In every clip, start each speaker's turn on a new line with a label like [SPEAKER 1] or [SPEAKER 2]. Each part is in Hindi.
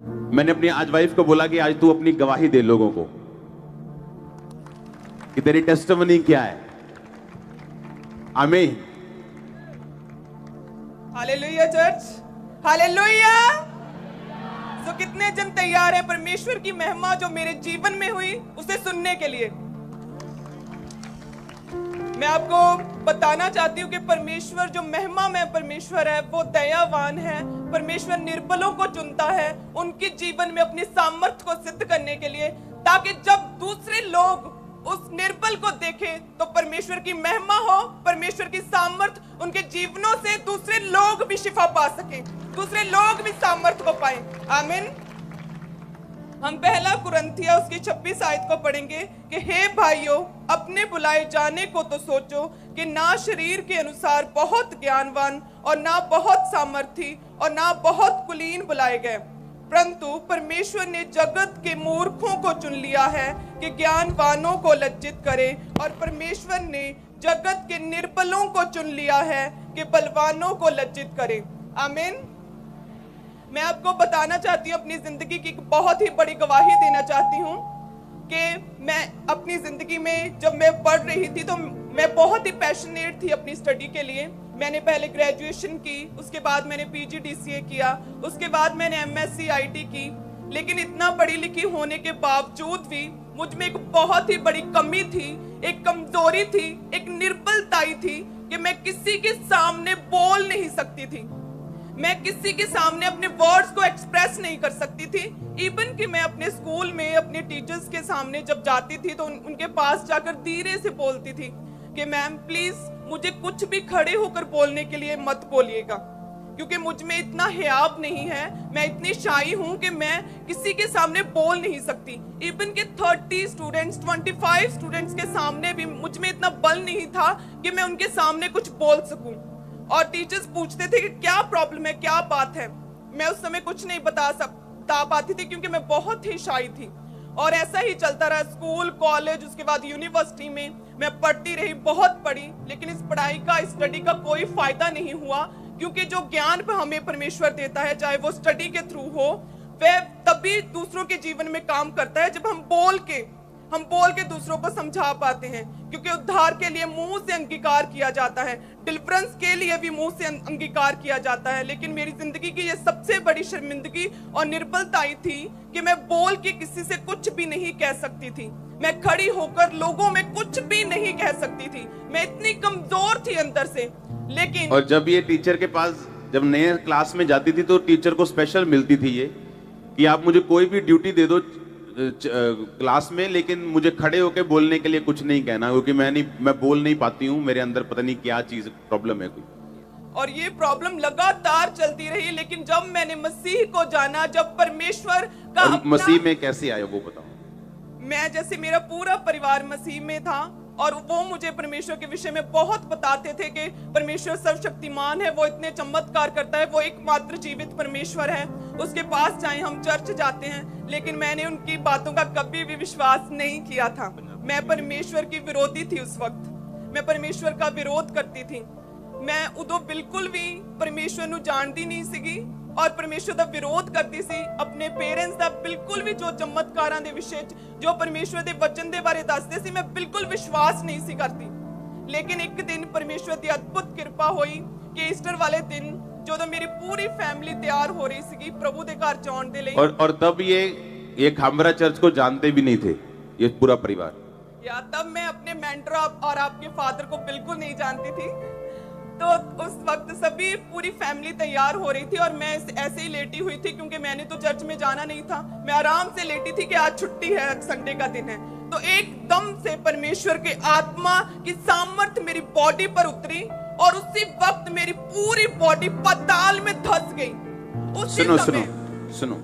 [SPEAKER 1] मैंने अपनी आज वाइफ को बोला कि आज तू अपनी गवाही दे लोगों को कि तेरी टेस्टिमनी क्या है। आमीन।
[SPEAKER 2] Hallelujah church, hallelujah. तो कितने जन तैयार हैं परमेश्वर की महिमा जो मेरे जीवन में हुई उसे सुनने के लिए? मैं आपको बताना चाहती हूँ कि परमेश्वर जो महिमा में परमेश्वर है वो दयावान है। परमेश्वर निर्बलों को चुनता है उनके जीवन में अपनी सामर्थ्य को सिद्ध करने के लिए, ताकि जब दूसरे लोग उस निर्बल को देखें तो परमेश्वर की महिमा हो, परमेश्वर की सामर्थ्य उनके जीवनों से दूसरे लोग भी शिफा पा सकें, दूसरे लोग भी सामर्थ्य को पाएं। आमीन। हम पहला कुरिन्थियों उसकी 26 आयत को पढ़ेंगे कि हे भाइयों, अपने बुलाए जाने को तो सोचो कि ना शरीर के अनुसार बहुत ज्ञानवान और ना बहुत सामर्थी और ना बहुत कुलीन बुलाए गए, परंतु परमेश्वर ने जगत के मूर्खों को चुन लिया है कि ज्ञानवानों को लज्जित करे, और परमेश्वर ने जगत के निर्बलों को चुन लिया है कि बलवानों को लज्जित करे। आमीन। मैं आपको बताना चाहती हूँ अपनी जिंदगी की बहुत ही बड़ी गवाही देना चाहती हूँ कि मैं अपनी जिंदगी में जब मैं पढ़ रही थी तो मैं बहुत ही पैशनेट थी अपनी स्टडी के लिए। मैंने पहले ग्रेजुएशन की, उसके बाद मैंने PGDCA किया, उसके बाद मैंने MSc IT की, लेकिन इतना पढ़ी लिखी होने के बावजूद भी मुझ में एक बहुत ही बड़ी कमी थी, एक कमजोरी थी, एक निर्बलताई थी कि मैं किसी के सामने बोल नहीं सकती थी, मैं किसी के सामने अपने वर्ड्स को एक्सप्रेस नहीं कर सकती थी। इवन कि मैं अपने स्कूल में अपने टीचर्स के सामने जब जाती थी तो उनके पास जाकर धीरे से बोलती थी कि मैम प्लीज मुझे कुछ भी खड़े होकर बोलने के लिए मत बोलिएगा, क्योंकि मुझ में इतना हियाब नहीं है, मैं इतनी शाई हूं कि मैं किसी के सामने बोल नहीं सकती। इवन के 30 स्टूडेंट्स 25 स्टूडेंट्स के सामने भी मुझ में इतना बल नहीं था कि मैं उनके सामने कुछ बोल सकूं। और टीचर्स पूछते थे कि क्या प्रॉब्लम है, क्या बात है, मैं उस समय कुछ नहीं बता पाती थी क्योंकि मैं बहुत ही शाई थी। और ऐसा ही चलता रहा, स्कूल, कॉलेज, उसके बाद यूनिवर्सिटी में मैं पढ़ती रही, बहुत पढ़ी, लेकिन इस पढ़ाई का, स्टडी का कोई फायदा नहीं हुआ, क्योंकि जो ज्ञान हमें परमेश्वर देता है, चाहे वो स्टडी के थ्रू हो, वह तभी दूसरों के जीवन में काम करता है जब हम बोल के दूसरों को समझा पाते हैं। क्योंकि उद्धार के लिए मुंह से अंगीकार किया जाता है, डिलीवरेंस के लिए भी मुंह से अंगीकार किया जाता है, लेकिन मेरी जिंदगी की ये सबसे बड़ी शर्मिंदगी और निर्बलताई थी कि मैं बोल के किसी से कुछ भी नहीं कह सकती थी, मैं खड़ी होकर लोगों में कुछ भी नहीं कह सकती थी, मैं इतनी कमजोर थी अंदर से। लेकिन
[SPEAKER 1] और जब ये टीचर के पास जब नए क्लास में जाती थी तो टीचर को स्पेशल मिलती थी ये कि आप मुझे कोई भी ड्यूटी दे दो क्लास में, लेकिन मुझे खड़े होकर बोलने के लिए कुछ नहीं कहना, क्योंकि मैं बोल नहीं पाती हूँ, मेरे अंदर पता नहीं क्या चीज प्रॉब्लम है कोई।
[SPEAKER 2] और ये प्रॉब्लम लगातार चलती रही, लेकिन जब मैंने मसीह को जाना, जब परमेश्वर का
[SPEAKER 1] मसीह में कैसे आया वो बताओ।
[SPEAKER 2] मैं जैसे मेरा पूरा परिवार मसीह में था और वो मुझे परमेश्वर के विषय में बहुत बताते थे कि परमेश्वर सर्वशक्तिमान है, वो इतने चमत्कार करता है, वो एकमात्र जीवित परमेश्वर है, उसके पास जाएं, हम चर्च जाते हैं। लेकिन मैंने उनकी बातों का कभी भी विश्वास नहीं किया था। मैं परमेश्वर की विरोधी थी उस वक्त, मैं परमेश्वर का विरोध करती थी। मैं उदो बिल्कुल भी परमेश्वर ਨੂੰ ਜਾਣਦੀ नहीं ਸੀਗੀ और परमेश्वर ਦਾ विरोध करती सी। अपने पेरेंट्स ਦਾ बिल्कुल भी जो चमत्कारां ਦੇ ਵਿਸ਼ੇ जो परमेश्वर ਦੇ वचन ਦੇ ਬਾਰੇ ਦੱਸਦੇ ਸੀ मैं बिल्कुल विश्वास नहीं सी करती। लेकिन एक दिन परमेश्वर ਦੀ अद्भुत कृपा हुई कि ईस्टर वाले दिन ਜਦੋਂ मेरी पूरी फैमिली तैयार हो रही सी प्रभु के घर जाने के लिए,
[SPEAKER 1] और तब ये खामरा चर्च को जानते भी नहीं थे ये पूरा परिवार,
[SPEAKER 2] या तब मैं अपने मेंटर और आपके फादर को बिल्कुल नहीं जानती थी। तो उस वक्त सभी पूरी फैमिली तैयार हो रही थी और मैं ऐसे ही लेटी हुई थी, क्योंकि मैंने तो चर्च में जाना नहीं था, मैं आराम से लेटी थी कि आज छुट्टी है, संडे का दिन है। तो एकदम से परमेश्वर के आत्मा की सामर्थ्य मेरी बॉडी पर उतरी और उसी वक्त मेरी पूरी बॉडी पाताल में धंस गई। उसी समय
[SPEAKER 1] सुनो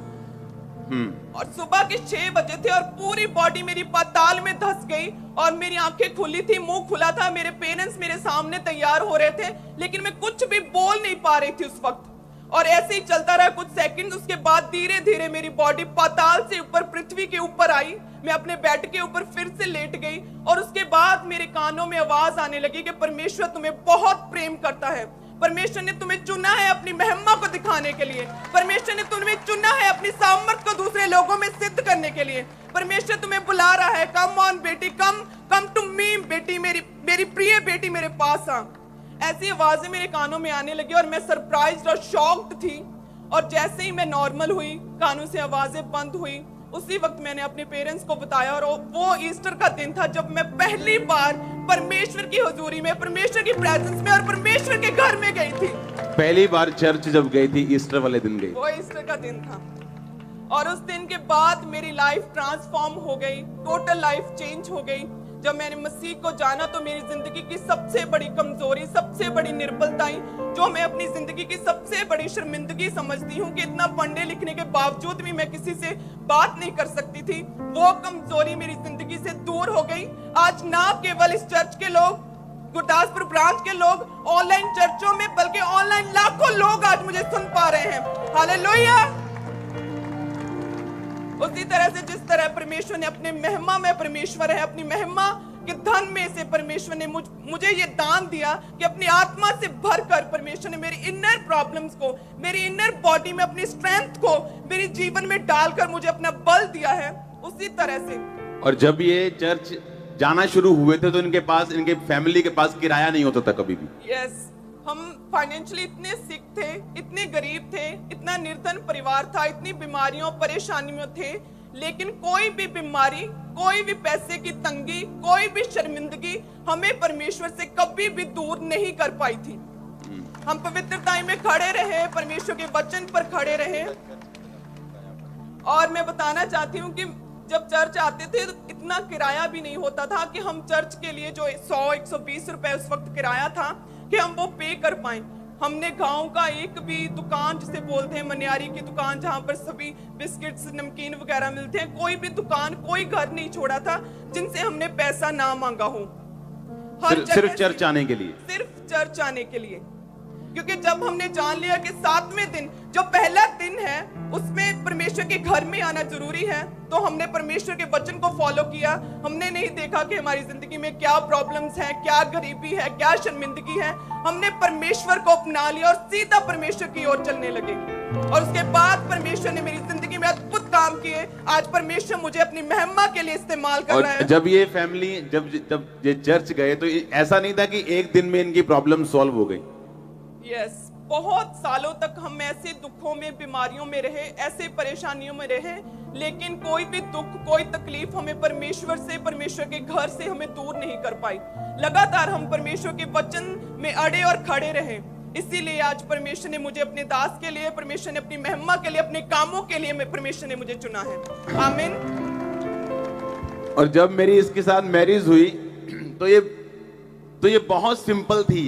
[SPEAKER 2] और सुबह के 6 बजे थे और पूरी बॉडी मेरी पाताल में धंस गई और मेरी आंखें खुली थी, मुंह खुला था, मेरे पेरेंट्स मेरे सामने तैयार हो रहे थे, लेकिन मैं कुछ भी बोल नहीं पा रही थी उस वक्त। और ऐसे ही चलता रहा कुछ सेकंड, उसके बाद धीरे धीरे मेरी बॉडी पाताल से ऊपर पृथ्वी के ऊपर आई, मैं अपने बेड के ऊपर फिर से लेट गई और उसके बाद मेरे कानों में आवाज आने लगी कि परमेश्वर तुम्हें बहुत प्रेम करता है, परमेश्वर ने तुम्हें चुना है अपनी महिमा को दिखाने के लिए। परमेश्वर ने तुम्हें चुना है अपनी सामर्थ को दूसरे लोगों में सिद्ध करने के लिए। परमेश्वर तुम्हें बुला रहा है, कम ऑन बेटी, कम टू मी बेटी, मेरी प्रिय बेटी मेरे पास आ। ऐसी आवाजें मेरे कानों में आने लगी और मैं सरप्राइज्ड और शॉक्ड थी। और जैसे ही मैं नॉर्मल हुई, कानों से आवाजें बंद हुई, उसी वक्त मैंने अपने पेरेंट्स को बताया। और वो ईस्टर का दिन था जब मैं पहली बार परमेश्वर की हुजूरी में, परमेश्वर की प्रेजेंस में और परमेश्वर के घर में गई थी।
[SPEAKER 1] पहली बार चर्च जब गई थी, ईस्टर वाले दिन गई।
[SPEAKER 2] वो ईस्टर का दिन था और उस दिन के बाद मेरी लाइफ ट्रांसफॉर्म हो गई, टोटल लाइफ चेंज हो गई। जब मैंने मसीह को जाना तो मेरी जिंदगी की सबसे बड़ी कमजोरी, सबसे बड़ी निर्बलताएं, जो मैं अपनी जिंदगी की सबसे बड़ी शर्मिंदगी समझती हूँ कि इतना पढ़ने लिखने के बावजूद भी मैं किसी से बात नहीं कर सकती थी, वो कमजोरी मेरी जिंदगी से दूर हो गई। आज ना केवल इस चर्च के लोग, गुरदासपुर ब्रांच के लोग, ऑनलाइन चर्चों में, बल्कि ऑनलाइन लाखों लोग आज मुझे सुन पा रहे हैं। हालेलुया। उसी तरह से जिस तरह परमेश्वर ने अपने महिमा में, परमेश्वर है, अपनी महिमा के धन में से परमेश्वर ने मुझे ये दान दिया कि अपनी आत्मा से भरकर परमेश्वर ने मेरी इनर प्रॉब्लम्स को, मेरी इनर बॉडी में अपनी स्ट्रेंथ को मेरे जीवन में डालकर मुझे अपना बल दिया है। उसी तरह से
[SPEAKER 1] और जब ये चर्च जाना शुरू हुए थे तो इनके पास, इनके फैमिली के पास किराया नहीं होता था कभी भी।
[SPEAKER 2] यस, हम फाइनेंशियली इतने सिक थे, इतने गरीब थे, इतना निर्धन परिवार था, इतनी बीमारियों परेशानी में थे, लेकिन कोई भी बीमारी, कोई भी पैसे की तंगी, कोई भी शर्मिंदगी हमें परमेश्वर से कभी भी दूर नहीं कर पाई थी। हम पवित्रता में खड़े रहे, परमेश्वर के वचन पर खड़े रहे। और मैं बताना चाहती हूँ कि जब चर्च आते थे तो इतना किराया भी नहीं होता था कि हम चर्च के लिए जो 100-120 रुपए उस वक्त किराया था कि हम वो पे कर पाए। हमने गांव का एक भी दुकान, जिसे बोलते हैं मनियारी की दुकान, जहां पर सभी बिस्किट्स, नमकीन वगैरह मिलते हैं, कोई भी दुकान, कोई घर नहीं छोड़ा था जिनसे हमने पैसा ना मांगा हो।
[SPEAKER 1] सिर्फ चर्च आने के लिए,
[SPEAKER 2] सिर्फ चर्च आने के लिए। क्योंकि जब हमने जान लिया कि 7वें दिन, जो पहला दिन है, उसमें परमेश्वर के घर में आना जरूरी है, तो हमने परमेश्वर के वचन को फॉलो किया। हमने नहीं देखा कि हमारी जिंदगी में क्या प्रॉब्लम्स हैं, क्या गरीबी है, क्या शर्मिंदगी है। हमने परमेश्वर को अपना लिया और सीधा परमेश्वर की ओर चलने लगे। और उसके बाद परमेश्वर ने मेरी जिंदगी में अद्भुत काम किए। आज परमेश्वर मुझे अपनी महिमा के लिए इस्तेमाल कर रहा है।
[SPEAKER 1] जब ये फैमिली, जब ये चर्च गए तो ऐसा नहीं था कि एक दिन में इनकी प्रॉब्लम सॉल्व हो गई।
[SPEAKER 2] यस, बहुत सालों तक हम ऐसे दुखों में, बीमारियों में रहे, ऐसे परेशानियों में रहे, लेकिन कोई भी दुख, कोई तकलीफ हमें परमेश्वर से, परमेश्वर के घर से हमें दूर नहीं कर पाई। लगातार हम परमेश्वर के वचन में अड़े और खड़े रहे। इसीलिए आज परमेश्वर ने मुझे अपने दास के लिए, परमेश्वर ने अपनी महिमा के लिए, अपने कामों के लिए परमेश्वर ने मुझे चुना है। आमीन।
[SPEAKER 1] और जब मेरी इसके साथ मैरिज हुई तो ये बहुत सिंपल थी।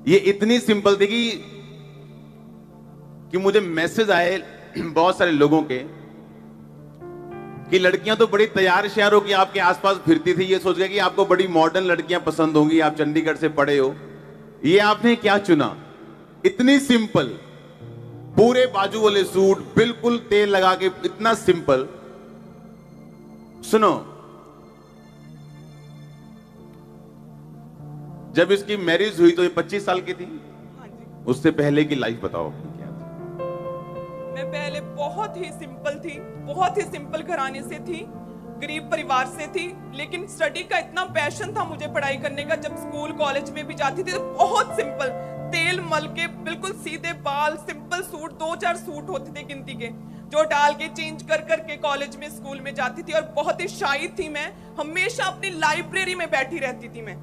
[SPEAKER 1] ये इतनी सिंपल थी कि मुझे मैसेज आए बहुत सारे लोगों के कि लड़कियां तो बड़ी तैयार श्यार हो कि आपके आसपास फिरती थी, ये सोच गया कि आपको बड़ी मॉडर्न लड़कियां पसंद होंगी, आप चंडीगढ़ से पढ़े हो, ये आपने क्या चुना। इतनी सिंपल, पूरे बाजू वाले सूट, बिल्कुल तेल लगा के, इतना सिंपल। सुनो, जब इसकी मैरिज हुई तो ये 25 साल की थी।
[SPEAKER 2] हाँ जी।
[SPEAKER 1] उससे पहले की लाइफ बताओ क्या थी?
[SPEAKER 2] मैं पहले बहुत ही सिंपल थी, बहुत ही सिंपल घराने से थी, गरीब परिवार से थी, लेकिन स्टडी का इतना पैशन था मुझे पढ़ाई करने का। जब स्कूल कॉलेज में भी जाती थी तो बहुत सिंपल, तेल मल के, बिल्कुल सीधे बाल, सिंपल सूट, 2-4 सूट होते थे गिनती के, जो डाल के चेंज कर करके कॉलेज में, स्कूल में जाती थी। और बहुत ही शाई थी मैं, हमेशा अपनी लाइब्रेरी में बैठी रहती थी मैं।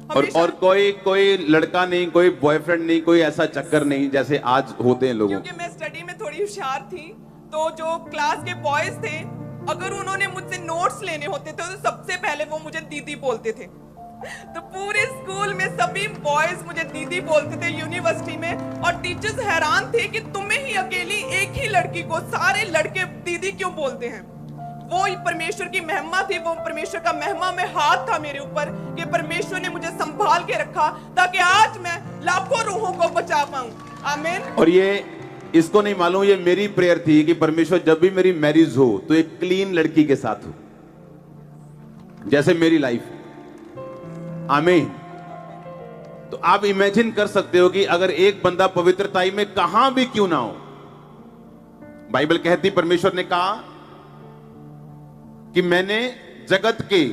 [SPEAKER 1] और कोई लड़का नहीं, कोई बॉयफ्रेंड नहीं, कोई ऐसा चक्कर नहीं जैसे आज होते हैं लोगों।
[SPEAKER 2] क्योंकि मैं स्टडी में थोड़ी होशियार थी, तो जो क्लास के बॉयज थे, अगर उन्होंने मुझसे नोट्स लेने होते थे तो सबसे पहले वो मुझे दीदी बोलते थे। तो पूरे स्कूल में सभी बॉयज मुझे दीदी बोलते थे, यूनिवर्सिटी में। और टीचर्स हैरान थे कि तुम्हें ही अकेली एक ही लड़की को सारे लड़के दीदी क्यों बोलते हैं। वो परमेश्वर की महिमा थी, वो परमेश्वर का महिमा में हाथ था मेरे ऊपर कि परमेश्वर ने मुझे संभाल के रखा ताकि आज मैं लाखों रूहों को बचा पाऊं। आमीन। और
[SPEAKER 1] ये इसको नहीं मालूम, ये मेरी प्रेयर थी कि परमेश्वर जब भी मेरी मैरिज हो तो एक क्लीन लड़की के साथ हो, जैसे मेरी लाइफ। आमीन। तो आप इमेजिन कर सकते हो कि अगर एक बंदा पवित्रताई में कहां भी क्यों ना हो, बाइबल कहती परमेश्वर ने कहा कि मैंने जगत के,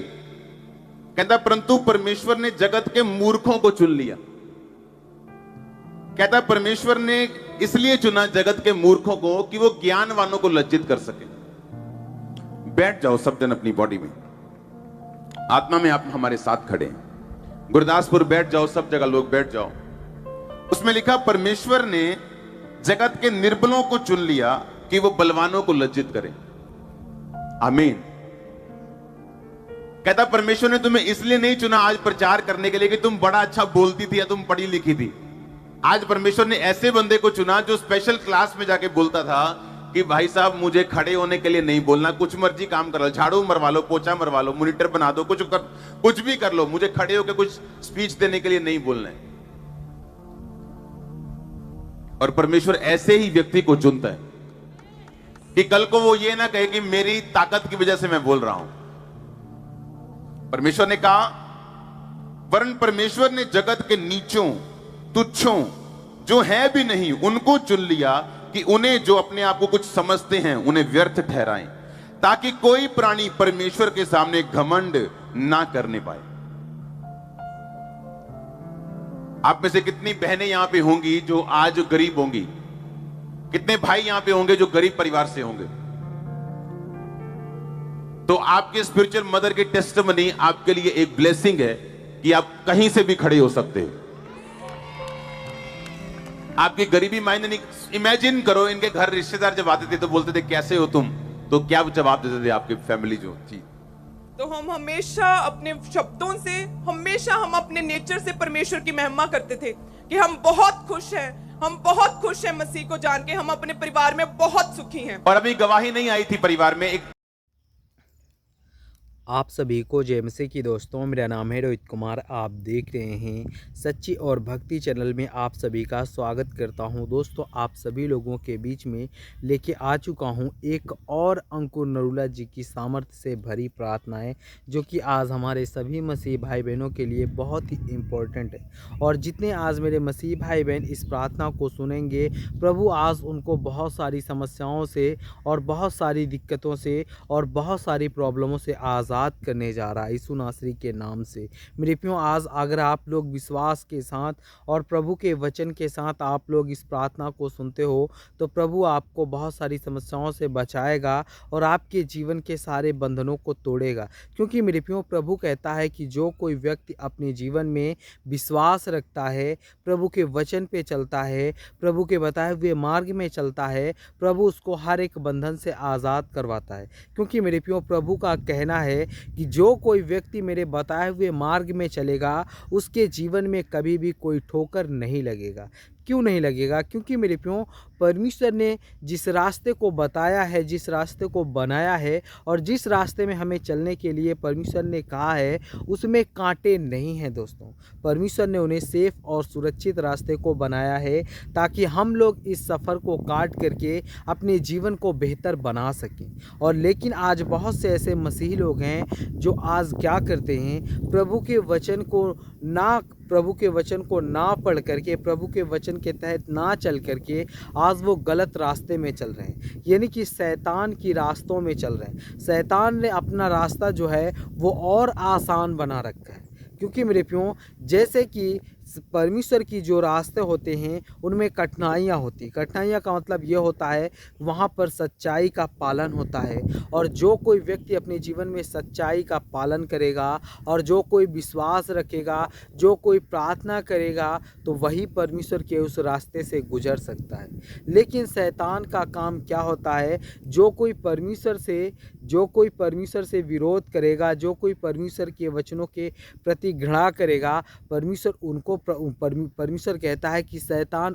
[SPEAKER 1] कहता परंतु परमेश्वर ने जगत के मूर्खों को चुन लिया। कहता परमेश्वर ने इसलिए चुना जगत के मूर्खों को कि वो ज्ञानवानों को लज्जित कर सके। बैठ जाओ सब जन अपनी बॉडी में, आत्मा में आप हमारे साथ खड़े हैं। गुरदासपुर बैठ जाओ, सब जगह लोग बैठ जाओ। उसमें लिखा परमेश्वर ने जगत के निर्बलों को चुन लिया कि वो बलवानों को लज्जित करें। आमीन। कहता परमेश्वर ने तुम्हें इसलिए नहीं चुना आज प्रचार करने के लिए कि तुम बड़ा अच्छा बोलती थी या तुम पढ़ी लिखी थी। आज परमेश्वर ने ऐसे बंदे को चुना जो स्पेशल क्लास में जाके बोलता था कि भाई साहब मुझे खड़े होने के लिए नहीं बोलना, कुछ मर्जी काम कर लो, झाड़ू मरवा लो, पोछा मरवा लो, मॉनिटर बना दो, कुछ भी कर लो, मुझे खड़े होकर कुछ स्पीच देने के लिए नहीं बोलना है। और परमेश्वर ऐसे ही व्यक्ति को चुनता है कि कल को वो ये ना कहे कि मेरी ताकत की वजह से मैं बोल रहा हूं। परमेश्वर ने कहा, वरन परमेश्वर ने जगत के नीचों तुच्छों जो है भी नहीं उनको चुन लिया कि उन्हें जो अपने आप को कुछ समझते हैं उन्हें व्यर्थ ठहराएं, ताकि कोई प्राणी परमेश्वर के सामने घमंड ना करने पाए। आप में से कितनी बहनें यहां पे होंगी जो आज गरीब होंगी, कितने भाई यहां पे होंगे जो गरीब परिवार से होंगे। तो आपके स्पिरिचुअल मदर की टेस्टिमनी आपके लिए एक ब्लेसिंग है कि आप कहीं से भी खड़े हो सकते हैं। आपकी गरीबी मायने नहीं। इमेजिन करो, इनके घर रिश्तेदार जब आते थे तो बोलते थे कैसे हो तुम, तो क्या जवाब देते थे आपकी फैमिली जो थी?
[SPEAKER 2] तो हम हमेशा अपने शब्दों से, हमेशा हम अपने नेचर से परमेश्वर की महिमा करते थे कि हम बहुत खुश हैं, हम बहुत खुश हैं मसीह को जान के, हम अपने परिवार में बहुत सुखी हैं।
[SPEAKER 1] और अभी गवाही नहीं आई थी परिवार में। एक
[SPEAKER 3] आप सभी को जय मसीह की दोस्तों, मेरा नाम है रोहित कुमार। आप देख रहे हैं सच्ची और भक्ति चैनल में आप सभी का स्वागत करता हूं। दोस्तों, आप सभी लोगों के बीच में लेके आ चुका हूं एक और अंकुर नरूला जी की सामर्थ्य से भरी प्रार्थनाएं, जो कि आज हमारे सभी मसीह भाई बहनों के लिए बहुत ही इम्पोर्टेंट है। और जितने आज मेरे मसीह भाई बहन इस प्रार्थना को सुनेंगे, प्रभु आज उनको बहुत सारी समस्याओं से और बहुत सारी दिक्कतों से और बहुत सारी प्रॉब्लमों से आज़ाद करने जा रहा है यीशु नासरी के नाम से। मेरे प्रियो, आज अगर आप लोग विश्वास के साथ और प्रभु के वचन के साथ आप लोग इस प्रार्थना को सुनते हो, तो प्रभु आपको बहुत सारी समस्याओं से बचाएगा और आपके जीवन के सारे बंधनों को तोड़ेगा। क्योंकि मेरे प्रियो, प्रभु कहता है कि जो कोई व्यक्ति अपने जीवन में विश्वास रखता है, प्रभु के वचन पे चलता है, प्रभु के बताए हुए मार्ग में चलता है, प्रभु उसको हर एक बंधन से आज़ाद करवाता है। क्योंकि मेरे प्रियो, प्रभु का कहना है कि जो कोई व्यक्ति मेरे बताए हुए मार्ग में चलेगा, उसके जीवन में कभी भी कोई ठोकर नहीं लगेगा। क्यों नहीं लगेगा? क्योंकि मेरे प्रियो, परमेश्वर ने जिस रास्ते को बताया है, जिस रास्ते को बनाया है और जिस रास्ते में हमें चलने के लिए परमेश्वर ने कहा है, उसमें कांटे नहीं हैं। दोस्तों, परमेश्वर ने उन्हें सेफ और सुरक्षित रास्ते को बनाया है ताकि हम लोग इस सफ़र को काट करके अपने जीवन को बेहतर बना सकें। और लेकिन आज बहुत से ऐसे मसीही लोग हैं जो आज क्या करते हैं, प्रभु के वचन को ना पढ़ करके, प्रभु के वचन के तहत ना चल करके आज वो गलत रास्ते में चल रहे हैं, यानी कि शैतान की रास्तों में चल रहे हैं। शैतान ने अपना रास्ता जो है वो और आसान बना रखा है। क्योंकि मेरे प्रियो, जैसे कि परमेश्वर की जो रास्ते होते हैं उनमें कठिनाइयाँ होती। कठिनाइयाँ का मतलब ये होता है वहाँ पर सच्चाई का पालन होता है। और जो कोई व्यक्ति अपने जीवन में सच्चाई का पालन करेगा और जो कोई विश्वास रखेगा, जो कोई प्रार्थना करेगा, तो वही परमेश्वर के उस रास्ते से गुजर सकता है। लेकिन शैतान का काम क्या होता है, जो कोई परमेश्वर से विरोध करेगा, जो कोई परमेश्वर के वचनों के प्रति घृणा करेगा, परमेश्वर कहता है कि शैतान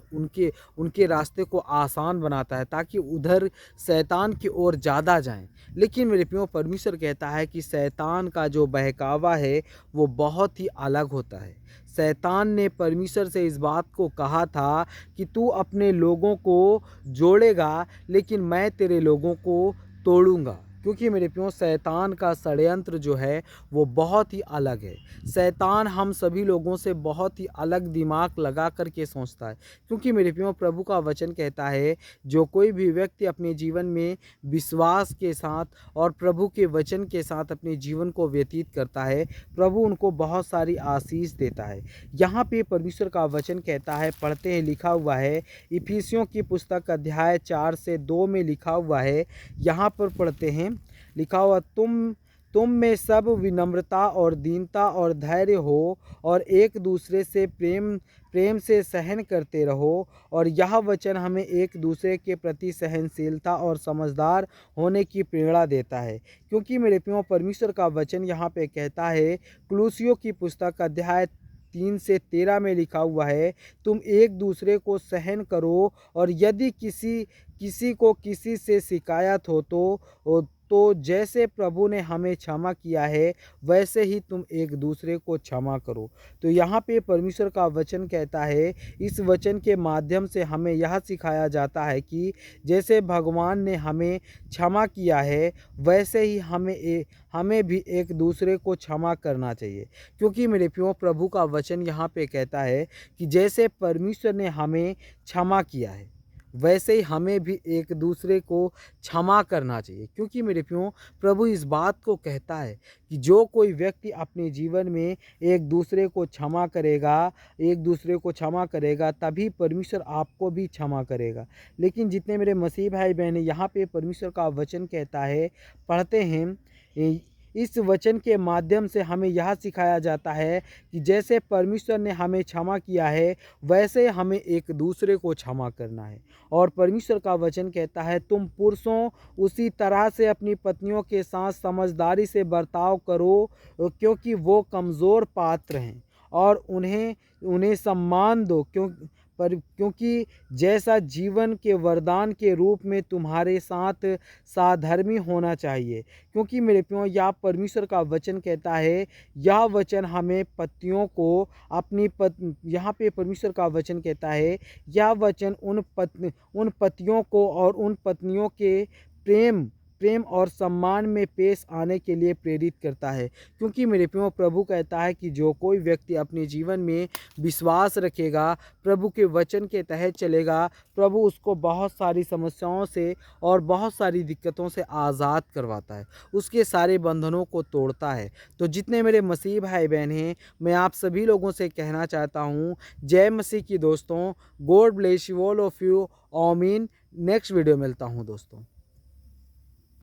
[SPEAKER 3] उनके रास्ते को आसान बनाता है ताकि उधर शैतान की ओर ज़्यादा जाएं। लेकिन मेरे प्रियो, परमेश्वर कहता है कि शैतान का जो बहकावा है वो बहुत ही अलग होता है। शैतान ने परमेश्वर से इस बात को कहा था कि तू अपने लोगों को जोड़ेगा, लेकिन मैं तेरे लोगों को तोड़ूंगा। क्योंकि मेरे प्रियो शैतान का षड्यंत्र जो है वो बहुत ही अलग है। शैतान हम सभी लोगों से बहुत ही अलग दिमाग लगा कर के सोचता है, क्योंकि मेरे प्रियो प्रभु का वचन कहता है जो कोई भी व्यक्ति अपने जीवन में विश्वास के साथ और प्रभु के वचन के साथ अपने जीवन को व्यतीत करता है, प्रभु उनको बहुत सारी आशीष देता है। यहाँ पे परमेश्वर का वचन कहता है, पढ़ते हैं, लिखा हुआ है इफिसियों की पुस्तक अध्याय 4 से 2 में लिखा हुआ है। यहाँ पर पढ़ते हैं, लिखा हुआ, तुम में सब विनम्रता और दीनता और धैर्य हो और एक दूसरे से प्रेम से सहन करते रहो, और यह वचन हमें एक दूसरे के प्रति सहनशीलता और समझदार होने की प्रेरणा देता है। क्योंकि मेरे प्रियो परमेश्वर का वचन यहाँ पे कहता है, कुलुस्सियों की पुस्तक अध्याय 3 से 13 में लिखा हुआ है, तुम एक दूसरे को सहन करो, और यदि किसी को किसी से शिकायत हो तो जैसे प्रभु ने हमें क्षमा किया है वैसे ही तुम एक दूसरे को क्षमा करो। तो यहाँ पे परमेश्वर का वचन कहता है, इस वचन के माध्यम से हमें यह सिखाया जाता है कि जैसे भगवान ने हमें क्षमा किया है वैसे ही हमें भी एक दूसरे को क्षमा करना चाहिए। क्योंकि मेरे प्रियो प्रभु का वचन यहाँ पे कहता है कि जैसे परमेश्वर ने हमें क्षमा किया है वैसे ही हमें भी एक दूसरे को क्षमा करना चाहिए। क्योंकि मेरे प्रियो प्रभु इस बात को कहता है कि जो कोई व्यक्ति अपने जीवन में एक दूसरे को क्षमा करेगा तभी परमेश्वर आपको भी क्षमा करेगा। लेकिन जितने मेरे मसीह भाई बहन यहाँ पे परमेश्वर का वचन कहता है, पढ़ते हैं, इस वचन के माध्यम से हमें यह सिखाया जाता है कि जैसे परमेश्वर ने हमें क्षमा किया है वैसे हमें एक दूसरे को क्षमा करना है। और परमेश्वर का वचन कहता है, तुम पुरुषों उसी तरह से अपनी पत्नियों के साथ समझदारी से बर्ताव करो, क्योंकि वो कमज़ोर पात्र हैं, और उन्हें सम्मान दो, क्योंकि जैसा जीवन के वरदान के रूप में तुम्हारे साथ साधर्मी होना चाहिए। क्योंकि मेरे प्रियो यह परमेश्वर का वचन कहता है, यह वचन हमें पतियों को यहाँ पे परमेश्वर का वचन कहता है, यह वचन उन पतियों को और उन पत्नियों के प्रेम और सम्मान में पेश आने के लिए प्रेरित करता है। क्योंकि मेरे प्रियो प्रभु कहता है कि जो कोई व्यक्ति अपने जीवन में विश्वास रखेगा, प्रभु के वचन के तहत चलेगा, प्रभु उसको बहुत सारी समस्याओं से और बहुत सारी दिक्कतों से आज़ाद करवाता है, उसके सारे बंधनों को तोड़ता है। तो जितने मेरे मसीह भाई बहन हैं, मैं आप सभी लोगों से कहना चाहता हूँ, जय मसीह की दोस्तों। God bless you all of you. आमीन। नेक्स्ट वीडियो मिलता हूँ दोस्तों।